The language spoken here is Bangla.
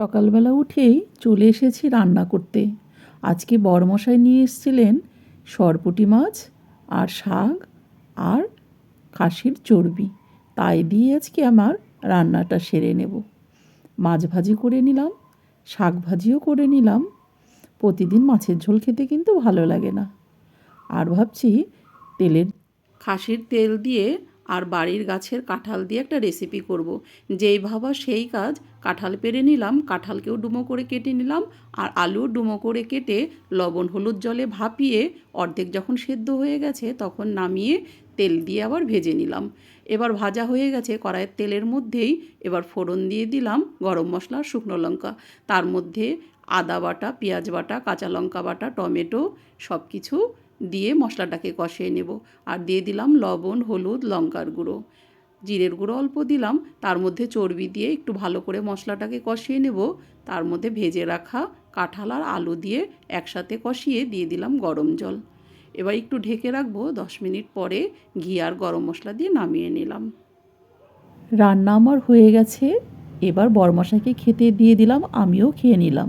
সকালবেলা উঠেই চলে এসেছি রান্না করতে। আজকে বরমশাই নিয়ে এসেছিলেন সরপুঁটি মাছ আর শাক আর খাসির চর্বি। তাই দিয়ে আজকে আমার রান্নাটা সেরে নেব। মাছ ভাজি করে নিলাম, শাক ভাজিও করে নিলাম। প্রতিদিন মাছের ঝোল খেতে কিন্তু ভালো লাগে না। আর ভাবছি খাসির তেল দিয়ে আর বাড়ির গাছের কাঁঠাল দিয়ে একটা রেসিপি করব। যেই ভাবা সেই কাজ। কাঁঠাল পেড়ে নিলাম, কাঁঠালকেও ডুমো করে কেটে নিলাম আর আলু ডুমো করে কেটে লবণ হলুদ জলে ভাপিয়ে অর্ধেক যখন সেদ্ধ হয়ে গেছে তখন নামিয়ে তেল দিয়ে আবার ভেজে নিলাম। এবার ভাজা হয়ে গেছে, কড়াইয়ের তেলের মধ্যেই এবার ফোড়ন দিয়ে দিলাম গরম মশলা আর শুকনো লঙ্কা। তার মধ্যে আদা বাটা, পেঁয়াজ বাটা, কাঁচা লঙ্কা বাটা, টমেটো সব কিছু দিয়ে মশলাটাকে কষিয়ে নেব। আর দিয়ে দিলাম লবণ, হলুদ, লঙ্কার গুঁড়ো, জিরের গুঁড়ো অল্প দিলাম। তার মধ্যে চর্বি দিয়ে একটু ভালো করে মশলাটাকে কষিয়ে নেব। তার মধ্যে ভেজে রাখা কাঁঠাল আর আলু দিয়ে একসাথে কষিয়ে দিয়ে দিলাম গরম জল। এবার একটু ঢেকে রাখবো, 10 মিনিট পরে ঘি আর গরম মশলা দিয়ে নামিয়ে নিলাম। রান্না আমার হয়ে গেছে। এবার বরমশাইকে খেতে দিয়ে দিলাম, আমিও খেয়ে নিলাম।